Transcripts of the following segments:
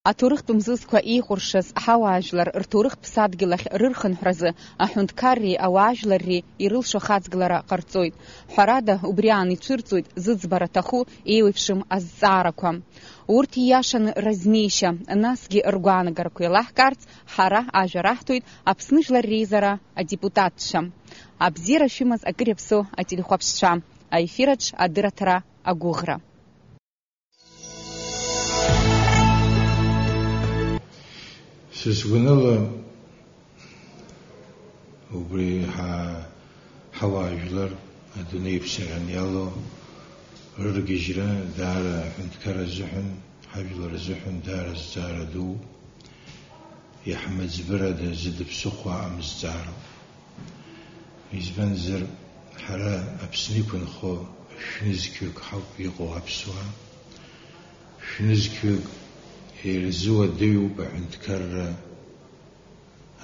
Аҭоурых тәымзызқәа еихәыршаз аҳауаажәлар рҭоурых ԥсадгьыл ахь рырхынҳәразы аҳәынҭқарреи ауаажәларреи ирылшо ахаҵгылара ҟарҵоит. Ҳәарада, убри аан ицәырҵуеит зыӡбара аҭаху еиуеиԥшым азҵаарақәа. Урҭ ииашаны разнеишьа, насгьы ргәаанагарақәа еилаҳкаарц, ҳара ажәа раҳҭоит Аԥсны Жәлар Реизара адепутатцәа. Абзиара шәымаз акыр иаԥсоу ателехәаԥшцәа. Аефираҿ адырраҭара агәыӷра. Сызгәаныла убри ҳауаажәлар адунеиԥсара иалоу рыргьежьра даара аҳәынҭқар азыҳәан, ҳажәлар азыҳәан даара зҵаара ду, иаҳмыӡбырада зыдыԥсыхәа амзҵаароуп. Избанзар ҳара Аԥсны иқәынхо шәнызқьҩык ҳауп иҟоу аԥсуаа. Шәнызқьҩык ирзуадаҩуп аҳәынҭқарра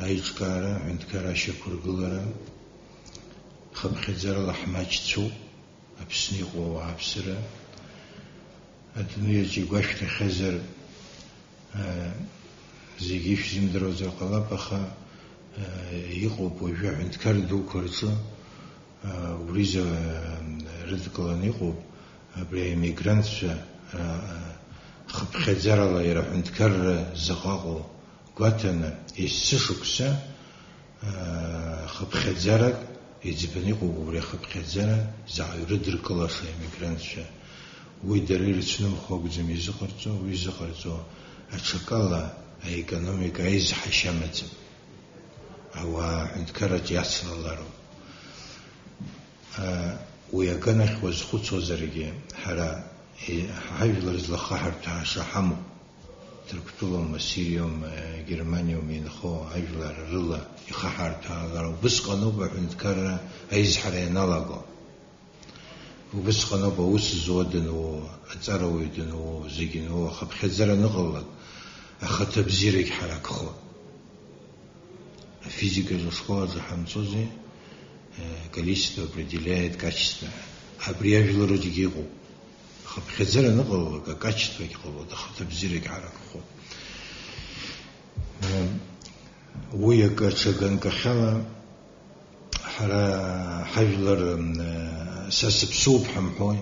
аиҿкаара, аҳәынҭқар ашьақәыргылара, хыԥхьаӡарала ҳмаҷцәоуп Аԥсны иҟоу ауааԥсыра. Адунеиаҿ игәашәҭахьазар зегьы ишәзимдыруазар ҟалап, аха иҟоуп уажәы аҳәынҭқар дуқәа рҿы уриза рыдкыланы иҟоуп абри аемигрантцәа хыԥхьаӡарала иара аҳәынҭқарра заҟаҟоу гәаҭаны есцы шықәса хыԥхьаӡарак иӡбаны иҟоуп. Убри ахыԥхьаӡара заҟаҩ рыдыркылаша аемигрантцәа, уи дара ирыцәнымхо акәӡам изыҟарҵо, уи изыҟарҵо аҽакала аекономика аизҳашьа амаӡам, ауаа аҳәынҭқарраҿ иацлалароуп. Уи аганахь уазхәыцуазаргьы ҳара ҳажәлар злахаҳарҭәааша ҳамоуп. Ҭырқәтәылоума, Сириоума, Германиоума инхо ажәлар рыла ихаҳарҭәаалара убысҟаноуп аҳәынҭқарра аизҳара ианалаго. Убысҟаноуп аус зуа дануоу, аҵарауаҩ дануоу, зегьы нуоу, ахыԥхьаӡара аныҟалалак ахаҭа бзиарагь ҳаракхо. Афизикаҿы ашколаҿы ҳамҵози, количество определяет качество. Абри ажәлараҿгьы иҟоуп. Ахыԥхьаӡара аныҟалалак акачествагь ҟалоит, ахаҭа бзиарагь ҳаракхоит. Уи аҽаганкахьала ҳара ҳажәлар са сыԥсуп ҳамҳәои,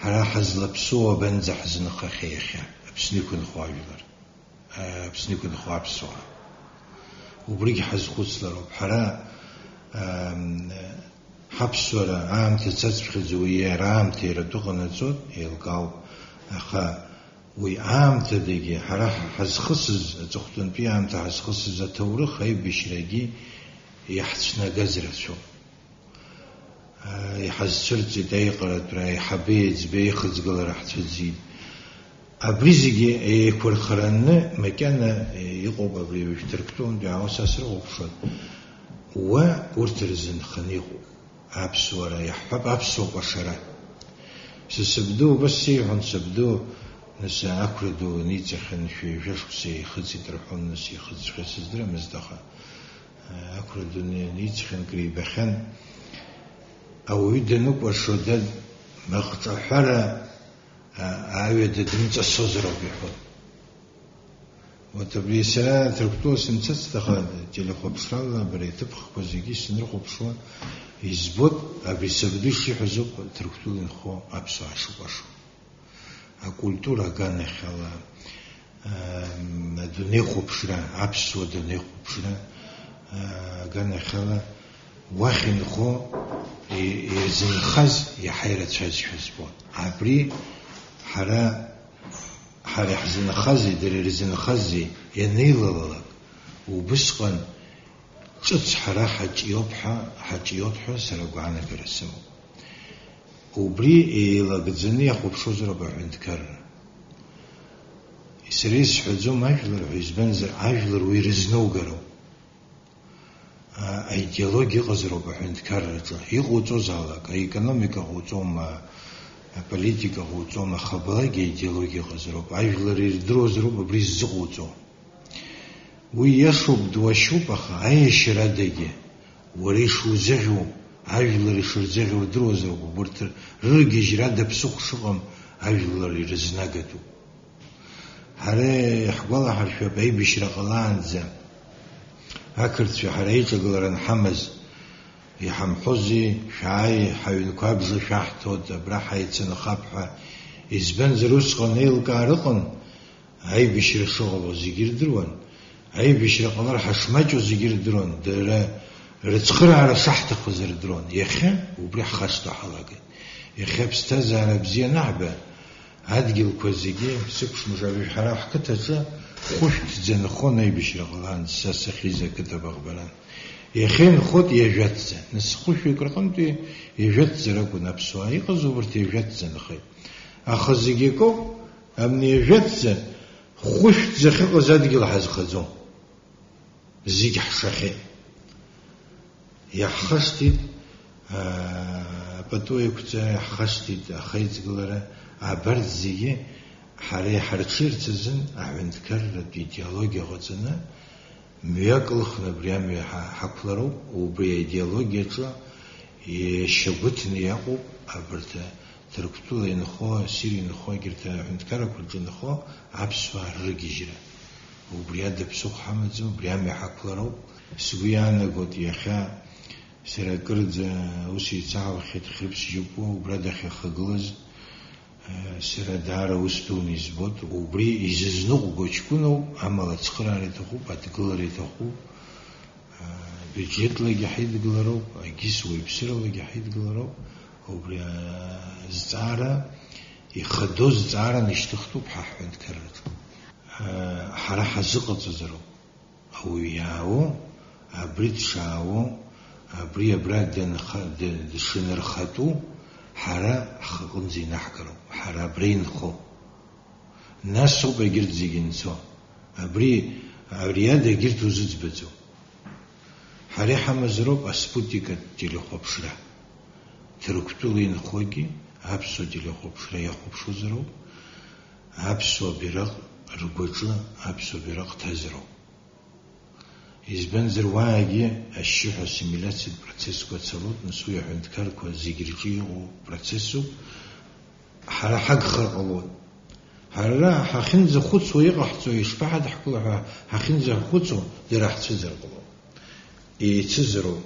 ҳара ҳазлаԥсоу абанӡа ҳзынхахьеи иахьа Аԥсны иқәынхо ажәлар, Аԥсны иқәынхо аԥсуаа. Убригь ҳазхәыцлароуп. Ҳара ҳаԥсуара аамҭа цацԥхьаӡа уи иара аамҭа иратәы ҟанаҵоит, еилкаауп. Аха уи аамҭадагьы ҳара ҳазхысыз, аҵыхәтәантәи аамҭа ҳазхысыз аҭоурых аибашьрагьы иаҳцәнагаз рацәоуп. Иҳазцәырҵит аиҟаратәра, аиҳабы еиҵбы аихыӡгылара ҳцәыӡит. Абри зегьы еиқәырхараны макьана иҟоуп. Абри ҭырқәтәылантәи аус срыхәаԥшуан. Уа урҭ рзынханы иҟоуп. Аԥсуара иаҳҳәап, аԥсуа ҟәашара. Сабду убас сеиҳәон, сабду нас ақәра ду ниҵахьан, шәашықәса ихыҵит рҳәон, нас ихыҵҵәҟьа сыздырамызт, аха ақәра ду ниҵахьан, крибахьан. Ауаҩы даныкәашо маҟҿаҳәара аҩада дымҵасозар ауп иҳәон. Абри сара Ҭырқәтәыла сымцацт, аха телехәаԥшрала абри аҭыԥхқәа зегьы снырхәаԥшуа избот абри сабду ишиҳәаз ауп Ҭырқәтәыла инхо аԥсуаа шыкәашо. Акультура аганахьала, адунеихәаԥшра, аԥсуа адунеихәаԥшра аганахьала уахь инхо ирзынхаз иаҳа ирацәазшәа збон. Абри ҳара иаҳзынхази, дара ирзынхази ианеилалалак, убысҟан ҿыц ҳара ҳаҿиоуп ҳәа сара гәаанагара сымоуп. Убри еилагӡаны иахәаԥшозар ауп аҳәынҭқарра. Сара исҳәаӡом ажәлар ҳәа, избанзар ажәлар уи рызнаугароуп. Аидеологиа ыҟазар ауп аҳәынҭқарраҿы. Иҟоуҵозаалак, аекономика ҟоуҵома, аполитика ҟоуҵома, аха абалагьы аидеологиа ыҟазар ауп. Ажәлар ирдыруазар ауп абри ззыҟоуҵо. Уи иашоуп, дуашьуп, аха аиашьарадагьы уара ишузыӷьу, ажәлар ишырзыӷьу рдыруазар ауп. Урҭ рыргьежьрада ԥсыхәа шыҟам ажәлар ирызнагатәуп. حري حقولا حرفيا بأي بشرق لانزا هكرت في حريت قلرن حمز يحمحوزي شاي حيون كابز شحتود براحة يتسن خبحة إزبان زروس قنيل كارقن أي بشرق شغل زيجير درون أي بشرق لار حشماجو زيجير درون در رتخر على صحت خزر درون يخي وبريح خاستو حلاقة يخي بستاز على بزي نعبة هادجيل كوزيجي سكش مجابي حراح كتازا خوش تزن خون أي بشرق لان ساسخيزة كتب أخبران يخين خود يجتزن نسخوش يقرقنتي يجتزن ركو نفسه أي قزوبرت يجتزن خي أخزيجيكو أمن يجتزن خوش تزخيق زادجيل حز خزون زيج حشخي يحخستي بتوي كتا يحخستي خيز قلرا عبرت زيجي حري حرشير تزن عند كرر ديالوجي غزنا مياقلخنا بريامي حقلرو وبري ديالوجي تلا يشبتني يعقوب عبرت تركتو لينخو سيري نخو جرت عند كرر كل نخو عبسوا رجيجرا وبرياد بسوق حمزو بريامي حقلرو سويانا قد يخا سرقرد وسي تعب خيت خربس جبو وبراد خي خغلز سردار وستوني زبط وبري يززنو غوچكونو عمل تخراري تخو باتقلري تخو بجيت لي حيد قلرو اجيس ويبسرو لي حيد قلرو وبري زعرا يخدو زعرا نشتختو بححوند كرت حرا حزقت زرو او ياو ابريت شاو ابري براد دن شنر خاتو حرا خقن زي نحكرو حرا برين خو ناسو بجرد زيجنسو ابري ارياده جرد وزز بزو حري حمزروب اسبوتيكا ديلي خوبشرا تركتو لين خوكي ابسو ديلي خوبشرا يا خوبشو زرو ابسو بيرق رجوجا ابسو بيرق تزرو إزبان زرواجي الشيخ السيميلاتي البروسيس كوتسالوت نسوي عند كاركو زيجريجي وبروسيسو حرا حق خرقلون حرا حخنز خدسو يقحتو يشبه دحكو حخنز خدسو دي راح تزرقلو يتزرو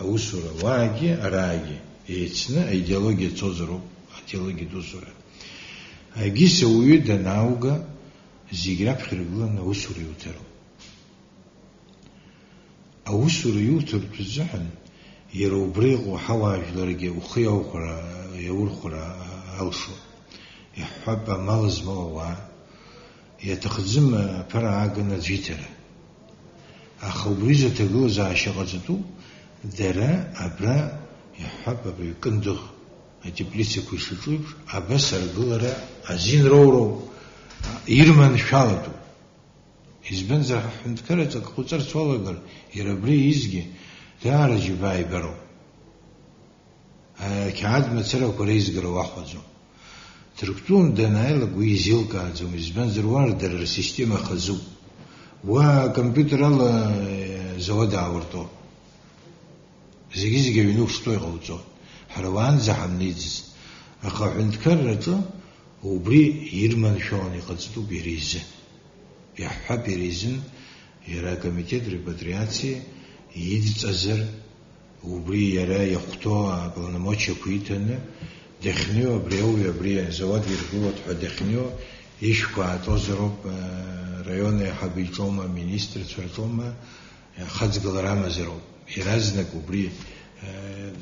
أوسورا واجي أراجي يتسنا ايديولوجيا تزرو ايديولوجيا دوزورا أجيس ويد ناوغا زيجراب خرقلون أوسورا يوترو أوسور يوتر بزحن يروبريغ وحواج لرجع وخيا وخرا يور خرا أوشو يحب مالز موا يتخزم برا عجنا جيترا أخو بريزة تجوز عشقته درا أبرا يحب بيكندخ أجبليس كويشوف أبصر جلرا أزين رورو يرمن شالتو إزبن زح عند كرت قطر سوالجر يربري يزجي تعرج باي برو كعاد مثلا كوريز جرو واحد تركتون دنايل ويزيل كازو إزبن زروار در السيستم خزو وكمبيوتر الله زود عورتو زيجي بينوك ستوي غوتو حروان زحم نيز أخو عند كرت وبري يرمن شوني قصدو بيريزه يحب يريزن يرى كميتة ريباترياتي يدتزر وبري يرى يخطو بالنموتش كويتن دخنيو بريو بري زواد يرغوت دخنيو يشكو عطوزروب ريون حبيتوما مينيستر تورتوما خدز قلرام زروب يرازنك وبري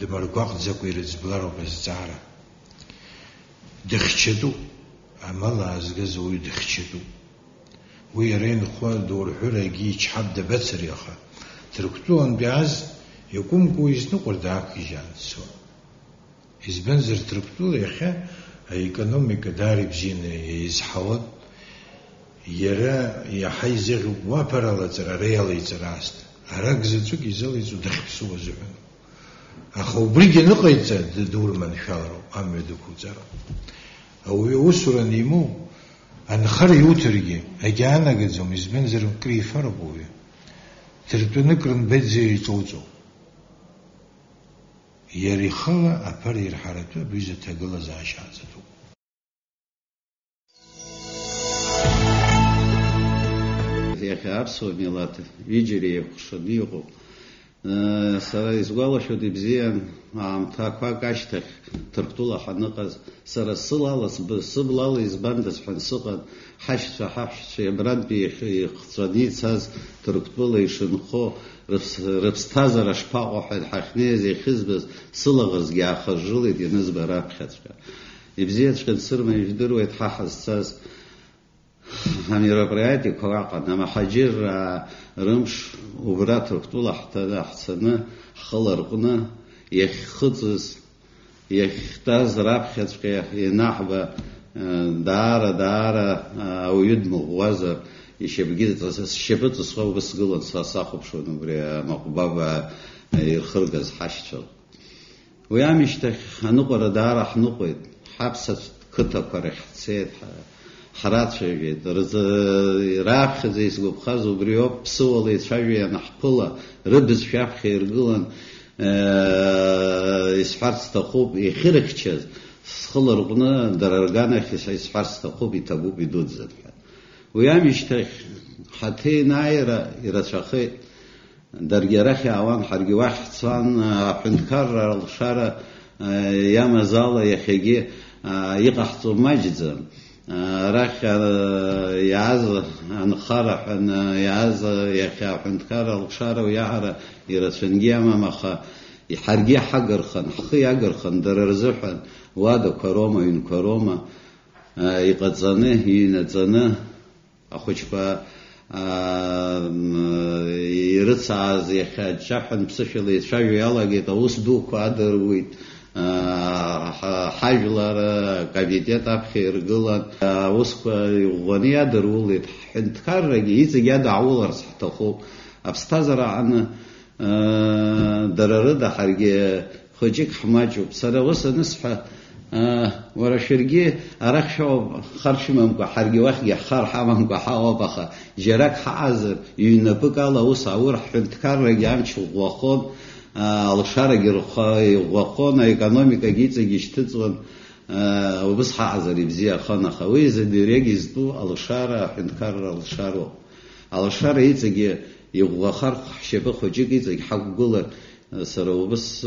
دمرقاق زكو يرزبلارو بزعرة دخشدو عمال عزغزوي دخشدو ويرين خو دور حرجي تشحب دبتر يا اخا تركتون بعز يقوم كويس نقر داك جانسو إزبنزر تركتو يا اخا ايكونوميك داري بزين يزحود يرى يحيزغ وبرالتر ريالي تراست ارغزتو كيزليزو دخبسو وزعن اخو بريجي نقيت دور من شارو امدو كوزارو او يوسر نيمو أن خر يوترجي أجانا جزم إزبنزر كريفر بوي ترتو نكرن بيتزي توزو يري خلا أبر يرحرتو بيزة تقل زاشازتو يخابسو ميلات يجري يخشنيقو سرا إزغالا شو دبزيان تاكوا كاشتخ تركتولا حنقز سرا سبلال إزباندس حنسقد حشت يبرد بيخصنيتساز تركتولا يشنخو ربستازر أشباقو حد حخنيزي خزبز سلغز جاخرجولي دي نزبة رابخدشا يبزيتش كان سرما يجدروا يتححز ساز هم يربرياتي كواقع نما حجير رمش وبرات ركتولا حتى حسنا خلرقنا يخزز يختاز رابخدشا ينحبه دارا أو يدمغ وزر يشبجيد الشبت الصوب السجلن صاحب شو نبري مقبابة يخرجز حشتل ويامشتك هنقرا دارا حنقيد حبسة كتب كره حسيت حرات شيء درز راح زي سقوب خازو بريوب سوالي شيء نحبله ربز شاف خير قلن يسحرت تقوب يخرج شيء خلرقنا درجانا خي يسحرت تقوب يتبو بدود زد ويامشتك حتى نايرة يرشخي درجرخي عوان حرجي واحد صان حنكر الشارع يا زال يخيجي يقحطوا مجزم راح يعز عن خرح عن يعز يخي حنكر الشارع ويعرى يرشنجي مخ يحرجي حجر خن حقي حجر خن دررزحن واد كروما ين كروما يقصنه ينزنه أخوشبا يرتسع زي خد شحن بسشلي شايو يلا جيت أوسدو قادر ويت حاجلر كابيتيت أبخير قلنا أوسق يغني درولت حنت كارجي يزجاد عولر صحت خو أبستزر عن دررد حرجي خجيك حماجو بسرعة وصل نصفه ورا شرقي أرخشوا خرشمهم كحرقي وخي خار حمهم كحوابخ جرك حازر ينبق على وصور حنتكر رجعمش وقون الشارع يرخى وقون إقتصادية جيتة جشتتون وبس حازر يبزي خانة خويز دريجز دو الشارع حنتكر الشارع يتجي يغخر شبه خجيك يتجي حق قلر سر وبس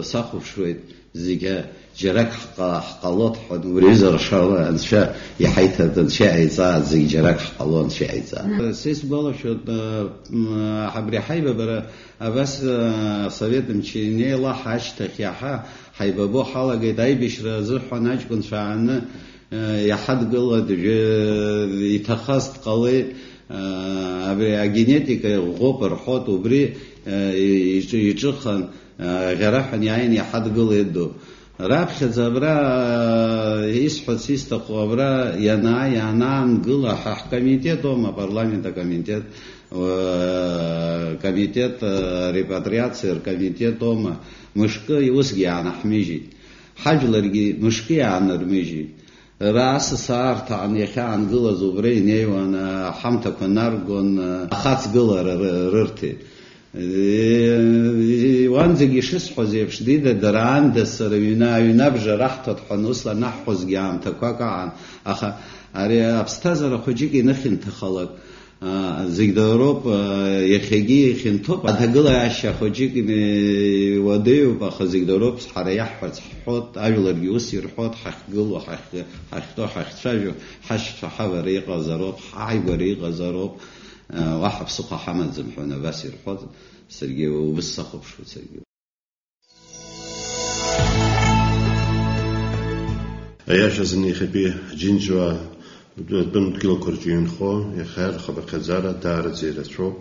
ساخف شوية زيجا جرك حقلات حد وريزر شارع انشاء يحيث انشاء عيزا زي جرك حقلات انشاء عيزا سيس بالا شد حبري حيبة برا بس صويت مشيني لا حاج تخيحة حيبة بو حالا قيداي بيشرا زرحو ناجكن شعنا يحد قلت يتخصت قلي أبري أجينيتيك غوبر حوت وبري يجخن غرحن يعين يحد قلدو رابخ زبرا يسحت سيستق وبرا ينام قلا حق كوميتет дома парламента комитет репатриации комитет дома مشكا يوسقي عن حميجي حجلرجي مشكي عن رميجي راس صار تعني خان قلا زبري نيوان حمتا كنارجون خاص قلا ررتي وانزجي شس حزيف شديدة دران دسر ينبجر راح تطحن وصل نحوز جام تكوكا عن أخا أري أبستازر خجيكي نخن تخلق زيدروب يخيجي خن توب هتقول عشا خجيكي وديو بخ زيدروب حريح حوت أجل الجوس يرحوت حقل وحختو حختشاجو حش حوريق زروب حاي وريق زروب واحد سقى حمد زمحونا بس يرحوت سرقي وبالسقف شو سرقي أياش زني خبيه جنجوا بنت كيلو كرجين خو يخير خبر خزارة دار زيرة شو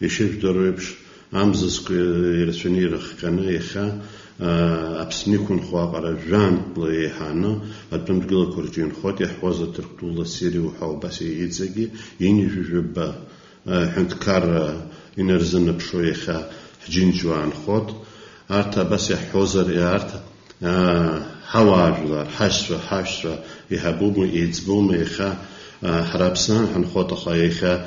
يشوف دروبش أمزس يرسوني رخكنا يخا أبسنيكون خو على جان بليحانا بنت كيلو كرجين خو يحوز تركتولا سيري وحاو بس يتزجي يني جوجبا حنتكار ينرزن بشوي خا جنجوان خود أرتا بس يحوزر يارتا حواجلار حشرة يحبوم يتزبوم يخا حرابسان حنخوت خا يخا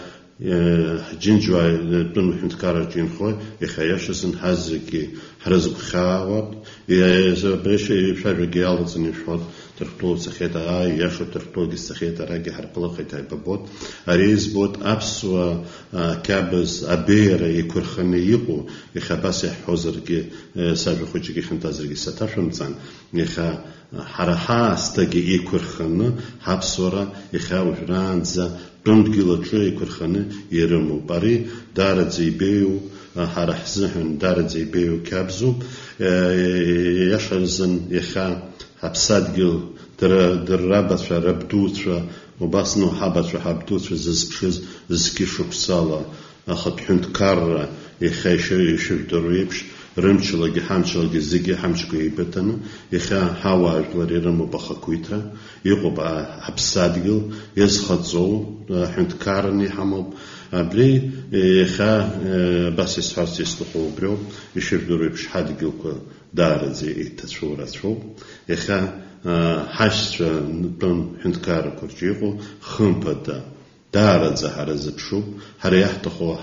جنجوا بن حنتكار جين خو يخا يشسن حزكي حرزق خاوت يا بريش يشارك يالزن يشود ترتو سخيتا ياشو ترتو سخيتا راجي حرقلة خيتا ببوت أريز بوت أبسوا كابز أبير يكرخني يقو يخباس حوزر كي سابق خوجي خنتازر كي ستاشون تان يخا حرحا استجي يكرخنا حبسورا يخا وجرانزا بند جلتشو يكرخنا يرمو بري دار زيبيو حرح زهن دار زيبيو كابزو يشرزن يخا حبسات جل درابت شو ربدوت شو وباسنو حبت شو حبدوت شو زبشز زكيشو بسالا أخذ حنت كار يخايش يشوف درويبش رمشلقي حمشلقي زكي حمشكو يبتنا يخا حواج لريرمو بخكويترا يقوب حبسات جل يسخط زو حنت كارني حمب أبلي يخا بس يسحرس يسلخو بريو يشوف درويبش حد جلكو دار زي التصورات شو يخا حش نبن حنتكار كرجيقو خنبدا دار زهر زبشو هريحتخو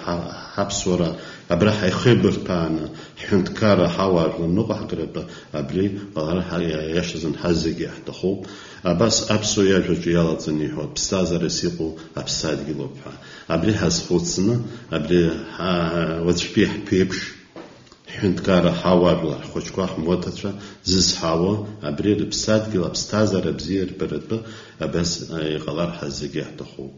حبسورا أبرح يخبر تانا حنتكار حوار لنقح قرب أبلي قال يشزن حزق يحتخو بس أبسو يجوج يالتني هو بستازر يسيقو أبساد جلوبها أبلي هزفوتسنا أبلي وتشبيح بيبش حنتكار حوار لا خوشكوخ موتتشا زز حاوا أبرير بساد جل بستازر بزير برد بس يغلار حزقي حتخو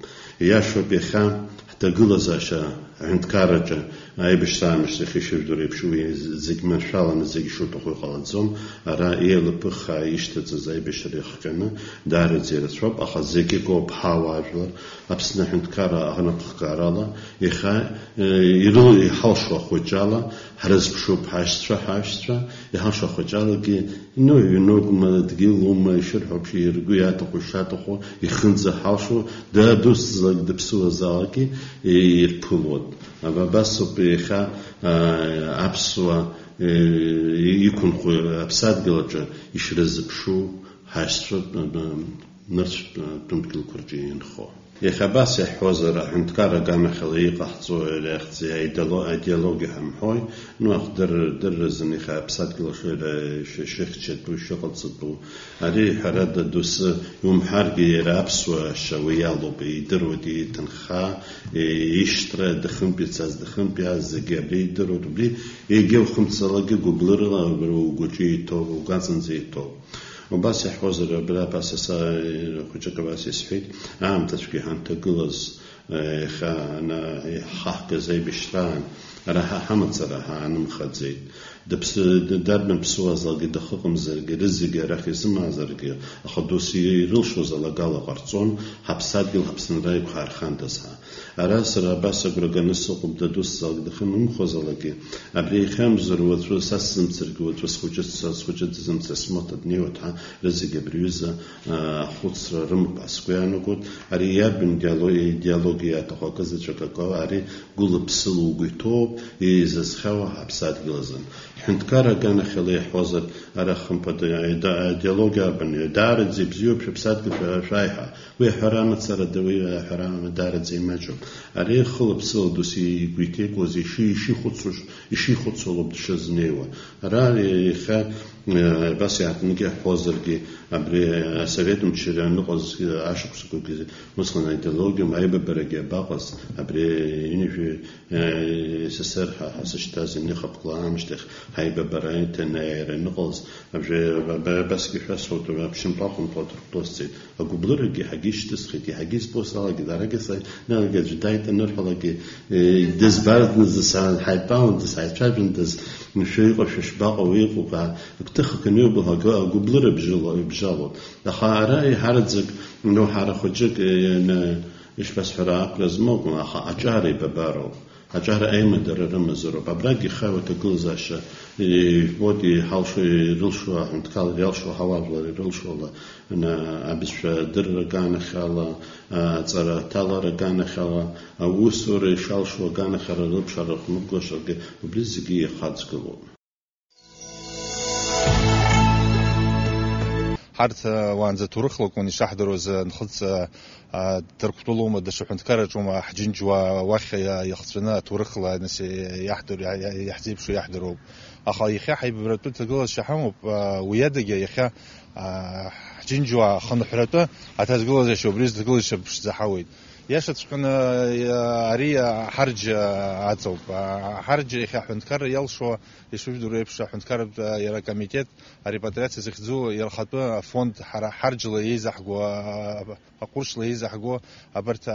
ياشو بيخام حتى قلزاشا حنتكارجا أي بشتامش تخيشر دوري بشوي زيك من شالن زيك شو تخوي خالدزوم أرا إيل بخا يشتت زي بشريخ كنا دار زير شوب أخذ زيكي كو بحاواجلر أبسنا حنتكارا أغنى بخكارالا يخا يرو يحوشوا خوجالا هرز بشو بحاشترا يحوشوا خوجالا كي نو ما تقيلو ما يشرحوا بشي يرقوياتو خوشاتو يخنز حوشوا دا دوس زاك دبسوا زاكي يربولود أما بس بيخا أبسوا يكون خو أبساد جلجا يشرز بشو حاشترا نرش تنتقل كرجين خو يخباس يحوزر حنتكار قام خليقة حصو الأختي أيديولوجي هم هوي نو أخدر زني خابسات كل شيء شتو شغل صدو هذه حرد دوس يوم حرقي رابس وشويالو بيدرو دي تنخا يشتري دخن بيتساز دخن بياز جابري يدرو بلي يجيو خمسة لقي قبلر وجوجي تو وقاسن زي تو وبس يحوزر بلا بس خوجك بس يسفيد تشكي هان تقلز خانا حق زي بشران راح حمد صراحة أنا مخزي دبس دربنا بسوا زلقي دخلهم زلقي رزقي راح يسمع زلقي أخدوسي رلشوا زلقا لقرصون حبسات قل حبسن رايب خار خاندسها أراس راباس أقرقان السوق بددوس زلقي دخلهم مخزلقي أبري خامزر وترو ساسم ترقي وترو سخوجت زمت سموت دنيوتها رزقي بريوزا خطر رمب أسكويانو قد أري يابن ديالوجيات أخوكزي شكاكو أري قل بسلو قيتوب يزز خوا حبسات قلزن حنتكارا كان خلي حوزر أرخم بدا ديالوجا بن دار زي بزيوب شبسات شايحة وحرام تصرد وحرام دار زي ماجو أري خلب سل دوسي قيتيك وزي شي خطسو بدشزنيوا أري خا بس يعطني حوزر كي أبري سويتم تشري نقص عشق سكوكي مثلا ايديولوجيا ما يبى برجع باقص أبري يعني في سسرها حسشتاز إني خبقلا مشتخ هيبى براين تناير نقص أبري بس كيف أسوت بشم باقم طاطر توستي أقول برجع حقيش تسخيتي حقيش بوس على كده رجع ساي نرجع جداية نرح على كي دز بارد نز ساعة حيباون دز حيبشابن دز نشيق وش باق ويقو تخ كنيو بها قبلر بجالو أخا رأي حرزك إنه حرخجك إن إيش بس حراق لازمك أخا أجاري ببارو أجار أيمن در رمزرو ببرقي خاوة تقول زاشة بودي حالشو رلشو عند كال رلشو حوالي رلشو لا أنا أبيش در رجعنا خلا ترى تلا رجعنا خلا أوسور شالشو رجعنا خلا ربشر خمقش وبلزقي خادز كلو حرت وانزا تورخلك وني شحدرو ز نخص تركتلو ما دش حنتكرج وما حجنج واخ يخصنا تورخلا نس يحضر يحزب شو يحضروا اخا يخا حيب برتو تقول شحم ويدق يخا حجنجوا خنحرته أتزقل زي شو بريز تقول شو بشزحويد ياشت كنا عريا حرج عصب حرج إخي حنتكر يلشوا يشوف دوري بش حنتكر يرا كميتات ريباتريات زخزو يرخطوا فوند حرج ليزح جوا قرش ليزح جوا أبرت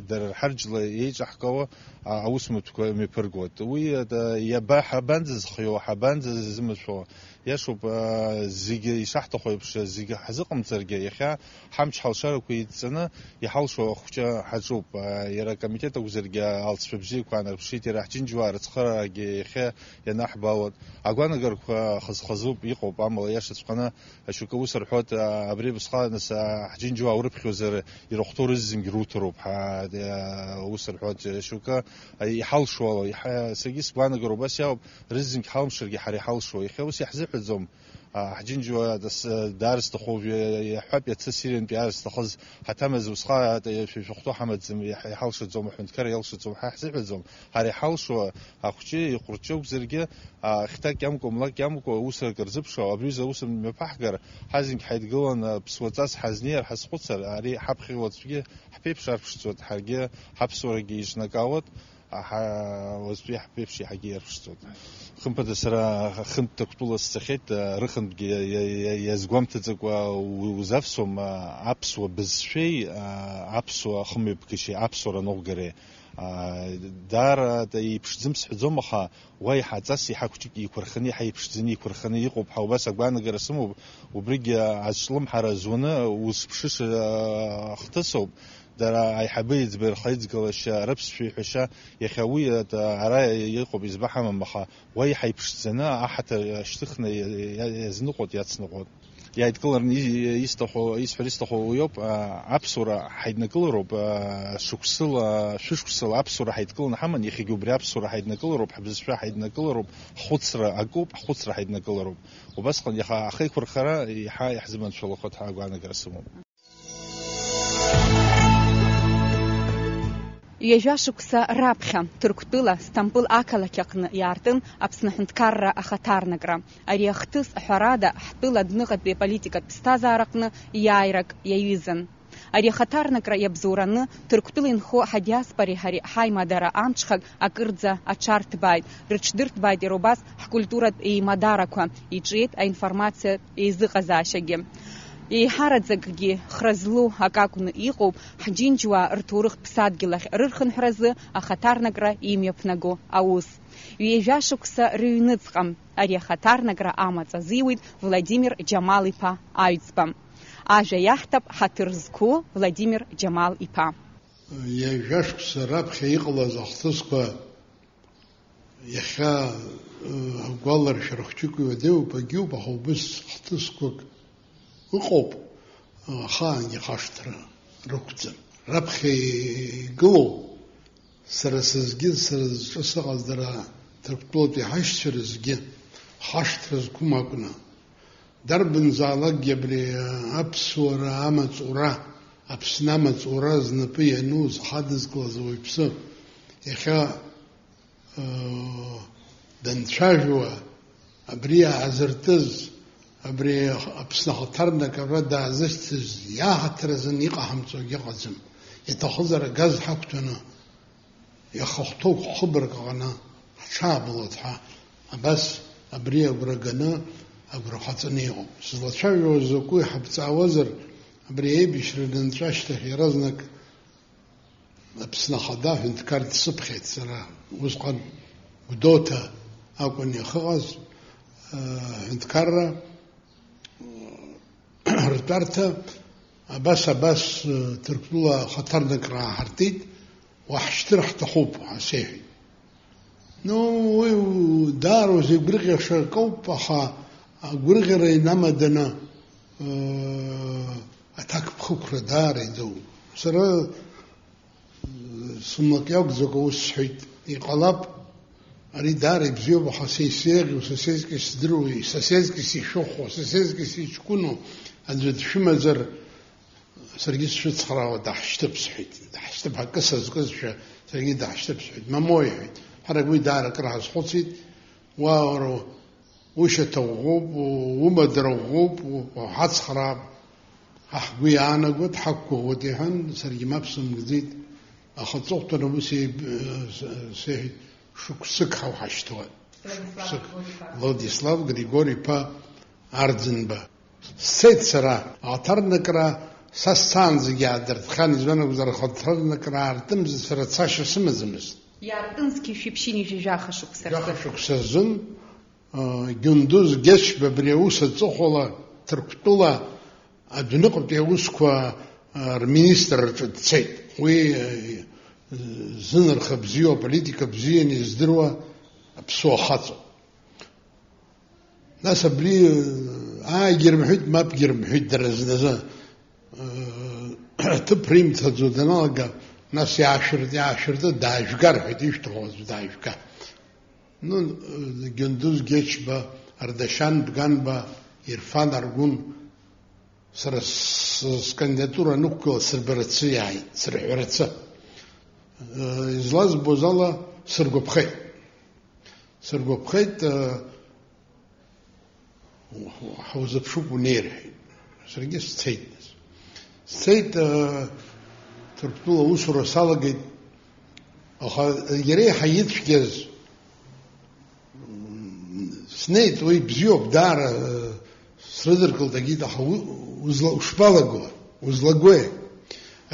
در حرج ليزح جوا عوس متبرجوت ويا يبا حبانز خيو حبانز زمشوا يشوب زيج يشحت خويبش زيج حزق مترجع يخا حمش حلشار كويتسنا يحلشوا خوشا حجوب يرا كميتة وزرجع على سبزي كأنا بشيت راح جنجوار تخرج يخا ينح باود أقوانا جر خزوب يقوب عمل ياشت سقنا شو كوسر حوت أبري بسخا نس جنجوا ورب خوزر يروحتور الزم جروت روب وسر حوت شو كا يحلشوا سجيس قوانا جرو بس يا رزم حلم شرجع حري حلشوا يخا وس يحزب الزوم حجنجوا دارس تخوف يحب يتسيرين بيارس تخز حتى مزوسخا في خطو حمد زم يحلش الزوم حنتكر يلش الزوم ححسب الزوم هاري حلشوا أخشي يقرتشوا بزرقة اختك يمكم لك يمكم وسر كرزبشوا أبريز وسر مبحجر حزين حيتقولن بسوتاس حزنير حس قصر هاري حبخي وتفيه حبيب شارفش صوت حاجة حبسوا رجيش نقاوت وزبي حبيب شي حاجة رفشتوت خم بدسرا خم تقتول السخيت رخم يزقوم تزقوا وزفسهم عبسوا بزشي عبسوا خم بكشي عبسوا رنوغري دار يبشزمس حزومها واي حاتسي حكوتيك يكرخني حيبشزني يكرخني يقوب حوبس أقبان جرسمو وبريج عشلم حرزونه وسبشش اختصوب در أي حبيت بالخيط قلش ربس في حشة يخوي عراي يقوب يزبحها من مخا واي حيبشزنا حتى اشتخنا يزنقط يتصنقط يتكلم يستخو يوب أبصرة حيدنقلروب شكسل أبصرة حيدنقلن حمن يخيجوا برأبصرة حيدنقلروب حبزشة حيدنقلروب خطرة عقوب خطرة حيدنقلروب وبس قل يخا أخي كرخرة يحزمن شلوخات حاجوانا جرسمهم يجاشكسا رابخة تركتلا استنبول أكلا كيقن يارتن أبسن حنتكرر أخطارنقرا أريختس حرادة حطلا دنغت ببوليتيكا بستازارقن يايرك ييزن أريختارنقرا يبزورن تركتلين خو حدياسبري هاري حاي مدارا أمشخك أكردزا أتشارت بايد رتشدرت بايد يروباس حكولتورة إي مداركوا يجريت إنفورماتيا إزغزاشجي يحرزقجي خرزلو هكاكون يقوب حجينجوا ارتورخ بسادجلخ ررخن حرزه أخطارنقرا يميبنغو أوس يجاشكسا رينцqam أري خطارنقرا آماца زيويد فلادимир جمال-иpa айцпам ажа яхтап хатырзку Владимир Джамал-иpa يجاشكسا رابخ يقلز اختصقا يخا قالر شرخچكو وديو بجيو بحوبس اختصقوك وقوب خان يخاشتر ركتن ربخي قلو سرسزجين سرسغز درا تركتلوتي حشترزجين حشترزكو ما كنا دربن زالق يبري أبسورا أمت أورا أبسنامت أورا زنبي نوز حادث قلزوي بسو يخا دنشاجوا أبريا عزرتز أبري أبسنا خطرنا كبرد عزشتز يا هترزن يقحمتو يقزم يتخذر غاز حقتنا يخطوك خبرك غنا شابلتها بس أبري أبرقنا أبرو حتنيهم سلطشاوي وزكوي حبتع وزر أبري بيشردن تراشته رزنك أبسنا خداف انتكارت صبخيت سرا وزقا ودوتا أكون يخغز انتكارا رتبرتا بس تركتولا خطرنك راح حرتيت وحشترح تخوب عسيحي نو دارو زي برغي شركوب بخا برغي نمدنا أتاك بخوكرة داري دو سرا سمك يوكزوك وسحيت يقلب أري داري بزيو بخا سيسيغي وسيسيزكي سدروي سيسيزكي سيشوخو سيسيزكي سيشكونو أنزل شمزر سرقيت شو تخرا ودحشتب سحيت دحشتب هكسز كسر سرقيت دحشتب سحيت ما موي حرق وي دارك راح سحوتيت وارو وشتوغوب ومدروغوب وحصخراب أحقوي أنا قد حكو وديهن سري مبسم جديد أخذ صوت نبوسي سه شك سكها وحشتوه Владислав Григорий па Ардзенба. Сет сара атарнакра сасанз гядер хан извана гузар хатарнакра артымз сара цаша сымызымыз. Яртынский шипшини жижаха шуксер. Жаха шуксерзын gündüz geç bebreуса цохола Türktula adunuk beусква министр цейт. Уи зынер хабзио политика бзиени здруа بسوا خاطر ناس بلي جرم حد ما بجرم حد درزنا تبريم تزودنا لقى ناس عشر دايشكار حد يشتغل دايشكار نون جندوز جيش با أردشان بجان با إرفان أرجون سر سكنداتورا نوكو سربرتسي عي سرعرتسا إزلاز بوزالا سرقو بخير سرقو بخيت حوز بشوك ونيرح سرقي ستيت تربطولا وصورة سالقيت يري حيث جز سنيت وي بزيوب دار سردركل تجيت وشبالغو وزلغوي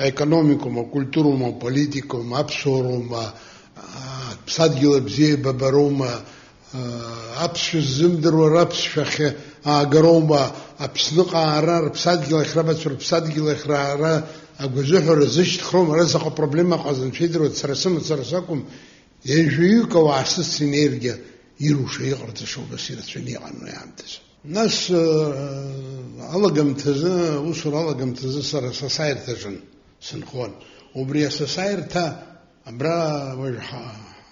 экономикума, культурума, политикума, абсорума, псадгила бзие бабарума, абсши зимдруа абсшахе агарома, абсныка арар, псадгила храбацур, псадгила храра, агузухур зишт хром, разаqa проблема qazan федерот сарасакум, ежуюка васыс энергия, ируша иqrta шобасира цвениqannu ямтес. Нас алагамтазы, усур алагамтазы сасайртажын سنخون وبريا سساير تا أبرا وجه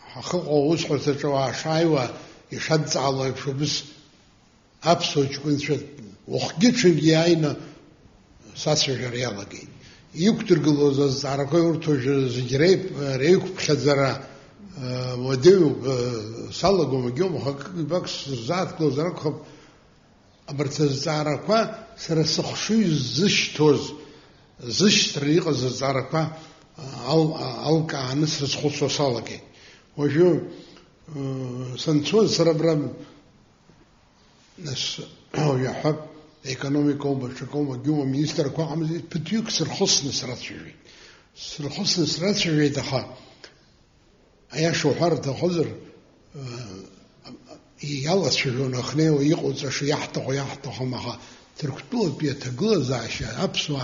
حقق وسخر تجوا شايوا يشد على شو بس أبسط كون شد وخجت شو جاينا ساسر جريالا جين يكتر جلوز عرقي ورتوج زجريب ريك بخزرة وديو صلقوا مجيوم حق بكس زاد جلوز ركب أبرتز عرقوا سر سخشي زشتوز زش طريقة زرقة ألقى نسر خصوصا صالكي وجو سنتوز سربرم نس أو يحب إيكونوميكوم بشكوم وجوم مينستر كوا عمل بتيوك سر خصن سراتشوي سر خصن سراتشوي دخل أيا شو حر تخزر يلا شلون أخنيه ويقول شو يحتق معها تركتوه بيتقول زعشة أبسوا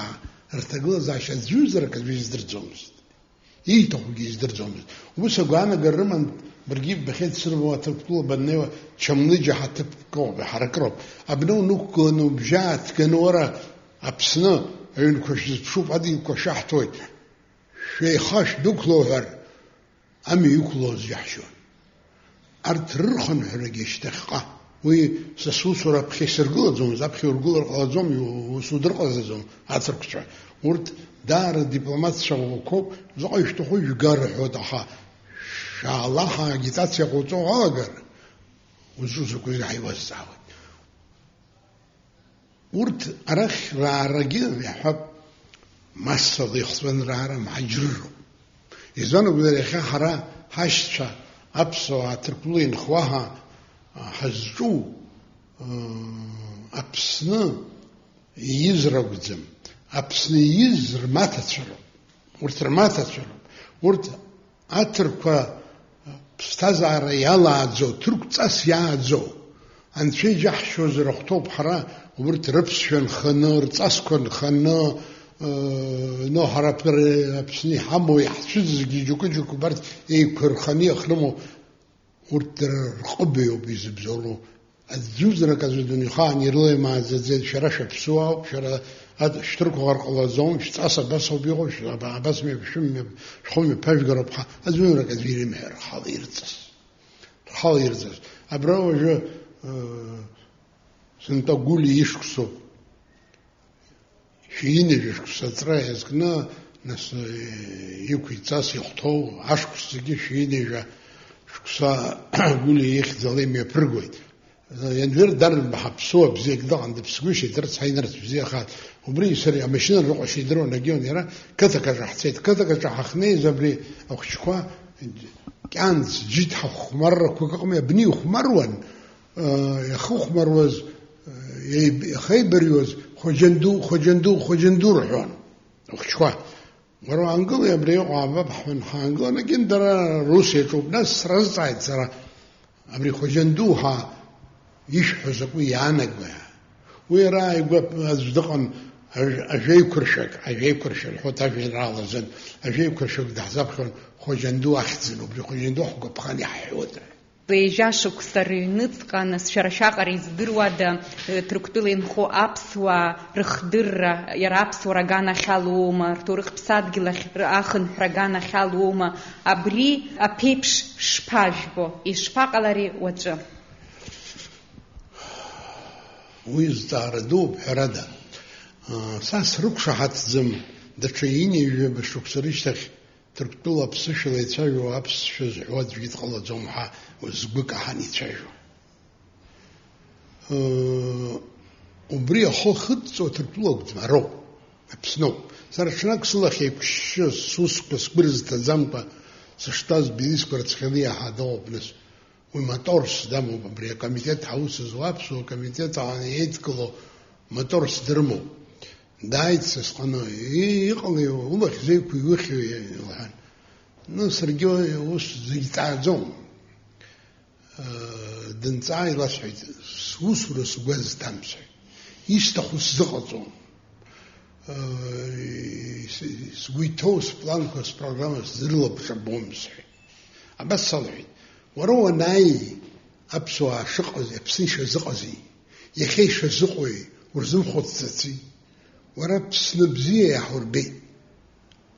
ارتقل زعشة زوزر كذبيز درجومز يتوقيز درجومز وبس قانا قرمن برجيب بخيت سربوا تركتوه بنيوا شمنجة حتى كوب حركرب أبنو نوكونو بجات كانوا ورا أبسنا عين كوش تشوف هذه كوشحتوي شيء خاش دوكلوهر أمي يكلوز يحشون أرترخن هرجيش تخقة ويسسوسورا بخيسر قلزوم زبخي ورقول قلزوم وسودر قلزوم أتركش ورد دار الدبلومات شغوكوب زعيش تخوي جار حوضها شاء الله جيتات يقولون غاجر وزوز كل حيوزعوا ورد أرخ رارجين يحب مسد يخصون رارا محجره إذا نقول لك حرا هشتا أبصوا تركلين خواها حزجو أبسنا يزرق زم أبسنا يزر ما تتشرب ورت ما تتشرب ورت أترك بستزار يلا عزو ترك تأس يا عزو أن شيء جحشو زرقتوب حرا ورت ربسشن خنور تأسكن خنا نو حرابر أبسني حمو يحسوز جيجوكو جوكو برد يكر خني أخلمو ورت رقبي وبيزبزولو الزوزنا كزودني خان يرلي ما زاد شرش بسوا شرا هذا اشتركوا غرق الله زوم اشتأسى بس وبيغوش بس مي بشم شخوم باش قرب الزوزنا كزيري مهر حاضر أبراو جو سنتقولي يشكسو شيني يشكسو ترايز كنا ناس يكوي تاس يخطو عشكسو تجي شيني جا شكسا قولي يخزالي مي برغويت يندير دار بحبسوه بزيك ده عند بسويش يدرس هينرس بزيك خات وبري سري ماشين نروح شي يدرون نجيون يرى كذا كذا حسيت كذا كذا حخني زبري أو شكوا كان جيت حخ مرة كوكم يبني خمرون يخوخ مروز يخيبر يوز خجندو رحون أو شكوا مرة عنقول يبري وعبا بحمن حانقول لكن درا روسيا شوف ناس رزعت سرا أبري خجندوها يشحزك ويانك بها ويراي أصدقاً أجيب كرشك حتى في الراضي زين أجيب كرشك ده حسابكم خجندو أحسن وبري خجندو حق بخاني حيوت بيجاشك سرينت كان شرشاقري زدرواد تركتلين خو أبسوا رخدر يرابس ورجانا خالوما تورخ بساد جل آخن رجانا خالوما أبري أبيبش شباجبو إشفاقلري وجه ويزدار دوب حردا ساس ركشة حتزم دشيني يجب الشكسريشتك تركتولا بسشل يتشاجو أبس شزحوات جيت قلت زمحا وزبك حاني تشاجو وبريا خو خدت وتركتولا قلت معرو أبسنو صار شناك صلح يكش سوسك سبرز تزامبا سشتاز بيديس كرتسخلية حادو بنس وماتورس دامو ببريا كوميتيت حوس زوابسو وكوميتيت عنيت كلو ماتورس درمو دايت سقنا يقلي والله زي كويخي الحين نصر جو وش زي تعزون دنتاي لاشيت سوسر سوغز تامسي يستخو زغطون سويتوس بلانكوس برنامج زرلو بشبومسي بس صلحي وروا ناي أبسوا شقزي أبسنش زقزي يخيش زقوي ورزم خطتي ورا بسنبزيه يا حربي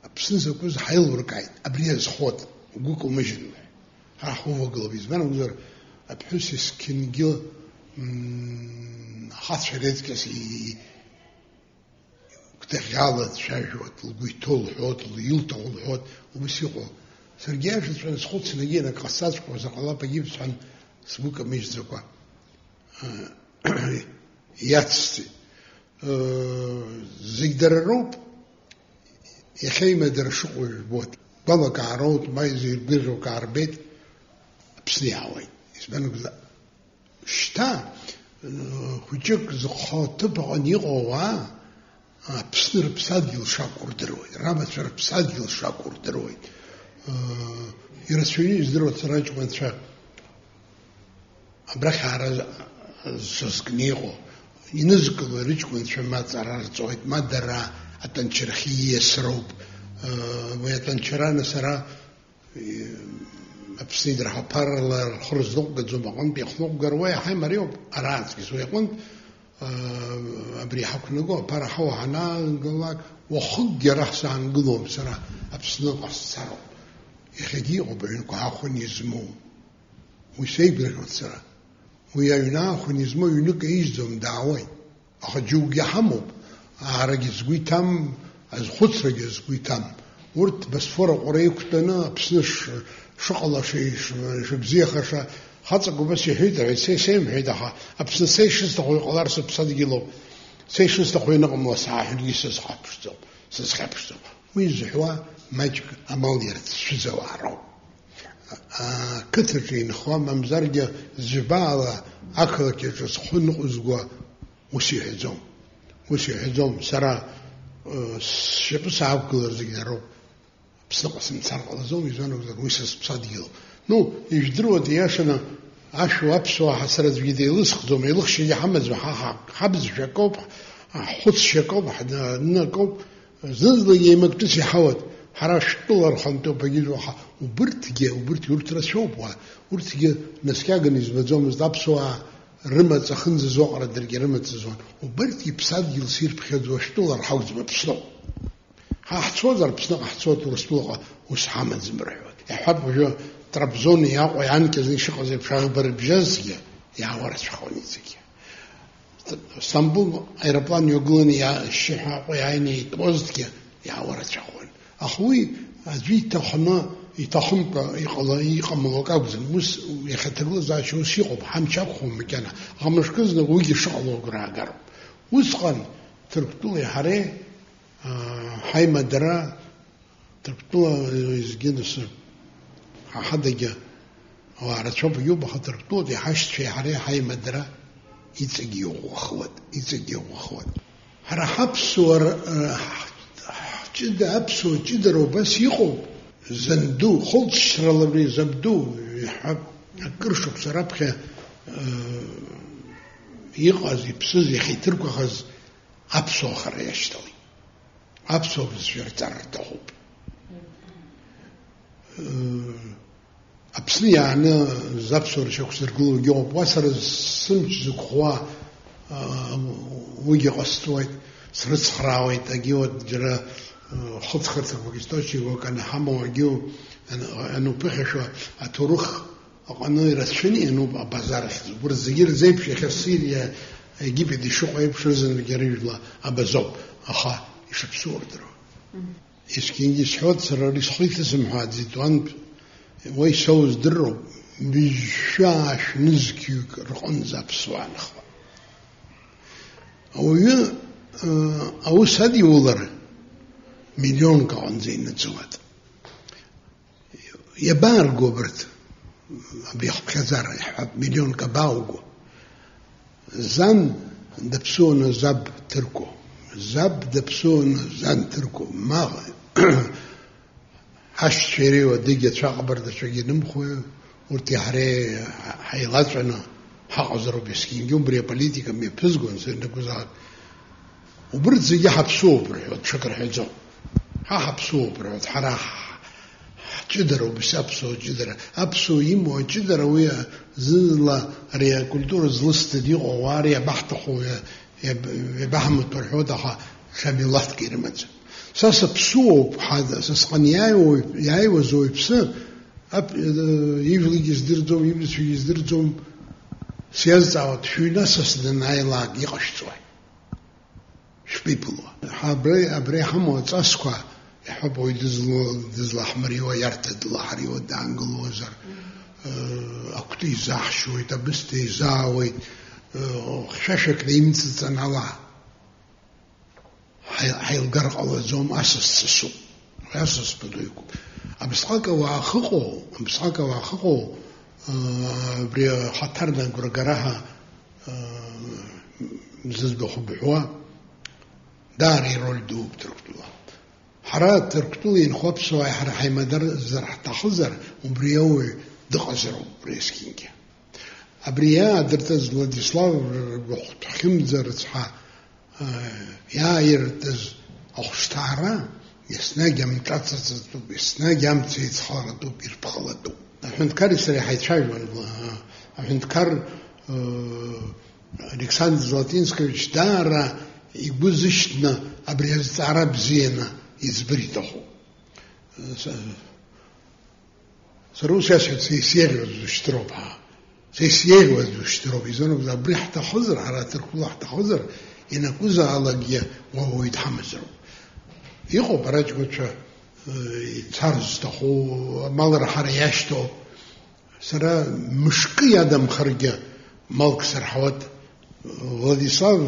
أبسن زكوز حيل ورقعيد أبريز خط وقوكو مجن ها هو قلبي زمان وزر أبحس سكنجيل حاط شريت كسي كتغالت شاجوت القيتول حوت اليلتو الحوت وبسيقو سرجاش عن سخوت سنجينا قصاص وزق الله بجيب عن سبوك مش زكوا ياتستي زيدر الروب يخيمة در شغل البوت بابا كعروت ما يزير بيرو كعربيت بسني عوين يسبانو كذا شتا خجيك زخاطب عن يغوا بسنر بساديل شاكور دروي رابط شر بساديل شاكور دروي يرسوني يزدروا تراج وانشاق أبرك على سسكنيغو ينزق وريج وانشاق ما ترى زويت ما درا أتنشرخية سروب ويتنشران سرا أبسني درها بارل الخرز لوق جزمعون بيخلق جروي حي مريوب أراز كسوي يقول أبري حكنا جو بارا حوا عنا قلك وخد جرح عن قلوب سرا أبسني قصروا يخدي وبعينك عاخون يزمو ويسيبر وتسرى ويانا خون يزمو ينك يزم دعوين أخجو يحمو عرق يزقوي تام از خطر يزقوي تام ورت بس فرق قريك تنا بسنش شغله شيء شبزيخه شا خاطق بس يحيد سيم حيدها ابسن سيشز تقول قدر سبصدقيلو سيشز تقول نقم وصاحب يسس خابشتو سس خابشتو ويزحوا ماجك أمال يرد شزوا عرو كترين خوام ممزرجة زبالة أكلك يجوز خنق أزقوا وسيحزوم سرا شب صعب كل رزق درو بس نقسم سرق لزوم يزونو ويسس بصديقه نو يجدروا دياشنا عشوا أبسوا حسرت بيدي لسخ زوم يلخش يحمز حبز شكوب حط شكوب حدا نكوب زلزل يمك تسي حوت حراش طول خنتو بجيزوها وبرتجي ورترسوبوا ورتجي نسكاغن يزبزوم زابسوا رمت خنز زوقر درجي رمت زون وبرتي بساد يصير بخد وشطول حوز بسلو ها حصوزر بسنق حصوت ورسلوقه وسحامن زمرعوت يحب جو ترابزون يا ويان كزي شقه زي بشاغبر بجازيه يا ورث خوني زكي اسطنبول ايروبلان يقولني يا الشيحه ويعني توزتك يا ورث خون أخوي أجيت تخنا يتخمك يقملوك أبزن مس يخترلو زاشو سيقو حمشاكهم مكانه غمش كزنا ويجي شغلو قراقر وسقن تركتو يحري حي مدرا تركتو يزجنس حدا جا وعلى شوف يوبا تركتو دي حشت في حي مدرا يتسجيو أخوات هرا حبسور جدا أبسو جدرو بس يقو زندو خلط شرلبري زبدو يحب كرشو بسرابخه يقاز يبسز يخي تركو خز أبسو خر يشتغي أبسو بسفير ترتهوب أبسني يعني زبسور شخص رجلو يوم وصل سمج زخوا ويجي قصتويت سرت خراويت أجيود جرا خط خرطك بقيستوشي وكان حمو أجيو أنو بخشوا أتورخ أنا يرسفني أنو بازار خزبور الزجير زي بشي خسير يجيب دي شقة يبشرزن بجريج لا أبزوب أخا يشبسور درو يسكين يسحوت سراري صحيت سمحات زيتوان ويسوز درو بجاش نزكيوك رقن زاب سوان أخوة أو سادي ولر مليون كون زين نتزوات يبار قبرت بيخب خزار يحب مليون كباوغو زن دبسون زب تركو زب دبسون زن تركو ما حش شيري وديجة شاقبر دشاقي نمخوي ورتي حري حيغاتنا حق زرو بسكين يوم بريا بوليتيكا مي بزغون سنكو زاد وبرد زي حبسو بريا شكر حيزو حبسو بريا حراح جدرو بس أبسو يمو جدرو ويا زلا ريا كولتور زلست دي غواريا بحتخو يا بحمد برحودها شامي الله تكيرمت ساس بسو هذا ساس قنياي ياي وزوي بس يفلي يزدرزوم يبلس يزدرزوم سيازعوت شو ناس دناي لاق يقشتوي شبيبلو أبري حمو تسكوا يحبوا يدز الأحمر ويرتد الأحري والدانقل وزر أكتي زحشوي تبستي زاوي خشاشك ليمتزن على حيلقرق على زوم أسس تسو أسس بدو يكون أبسقاك واخقو بري خطرنا قرقرها مززبو خبحوا داري رول دوب تركتوها حرات تركتوين خبصوا حر حيمدر زرح تخزر وبريوي دقزرو بريسكينجا أبريا درتز فلاديسلاف بحكم زرتها يا يرتز أخشتارا يسناجم كاتساتو يسناجم تيتخارتو بيربخلتو عشان تكر سري حيتشايفن عشان تكر ألكسندر زلاتينسكيفيتش دارا يبوزشنا أبريز عرب زينة يزبريتهو سروسيا سيسير وزشتروبها سيسير وزشتروب يزونو بذا بريح تخزر على تركولا تخزر إن كوزا على وهو يتحمزرو يخو براج قلت يتارز تخو مال رحرياشتو سرا مشكي آدم خرجة مالك سرحوات فلاديسلاف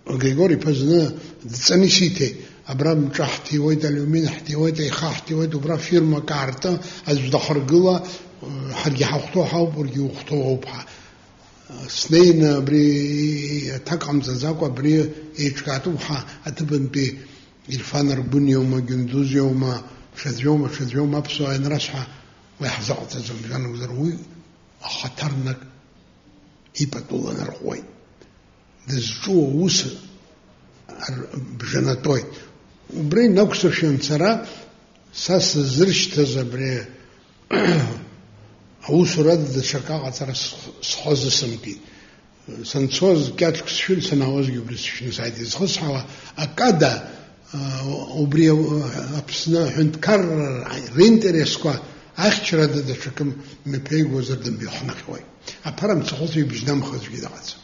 غريغوري بازنا دتساني سيتي أبرام تحتي ويدا اليومين حتي ويدا يخاحتي ويدا برا فيرما كارتا از بدخر قلا حرجي حوختوها وبرجي وختوها بها سنين بري تقام زنزاقوا بري إيشكاتو بها أتبن بي الفانر بني يوم جندوز يوم شذ يوم أبسو أن رشحة ويحزقت زمجان وزروي خطرنا إيباتولا نرقوي دزجو وس بجناتوي وبري نوكسر شنسرا ساس زرشت زبري أوس رد شكاغة ترى سخوز سمكي سنسوز كاتلك شل سناوز يبرس شن سايدي سخوزها أكادا وبري أبسنا حنت كرر رينتريسكوا أخش رد شكم مبيج وزردن بيخنق شوي أبرم سخوزي بجنام خذ كده قص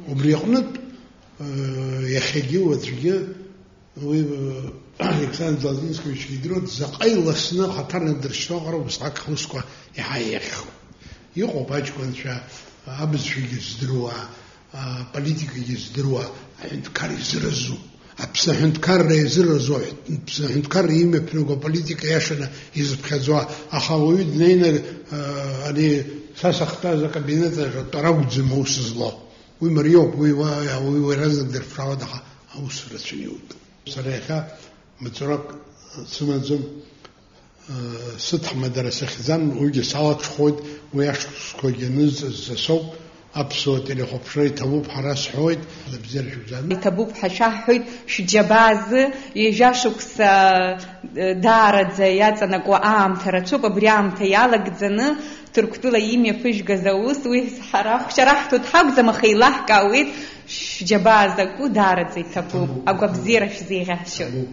وبري قنط يخيجي وترجع Александр Золотинскович идрот заҟаи ласны хаҭарны дыршьҭоҟара убасҟак ҳусқәа иаҳа иахьху. Иҟоуп аҷкәынцәа абызшәагьы здыруа, политикагьы здыруа, аҳәынҭқар изыразу, аԥсаҳәынҭқарра изыразу, аԥсаҳәынҭқарра имҩаԥнаго аполитика иашаны изыԥхьаӡоа, аха ауаҩы днеины ари са сахҭаз акабинет аҿы атәара акәӡам аус злоу. Уи мариоуп, уи иаразнак дырԥшаауа, аха аус рацәаны иуит. Сара иахьа маҵурак сымаӡам, сыҭаҳмадара сахьӡан, уигьы салаҽхәоит, уи ашықәсқәагьы анызҵаз засоуп, аԥсуа телехәаԥшра иҭабуп ҳара сҳәоит, бзиара шәыбзан. Иҭабуп ҳашәаҳҳәоит шәџьабаазы ижәашықәса даараӡа иаҵанакуа аамҭа рацәоуп, абри аамҭа иалагӡаны Ҭырқәтәыла имҩаԥыжәгаз аус, уи ҳара хәшьараҳҭо дҳақәӡам, аха еилаҳкаауеит шәџьабааз акәу даараӡа иҭабуп, агәабзиара шәзеиӷьаҳшьоит.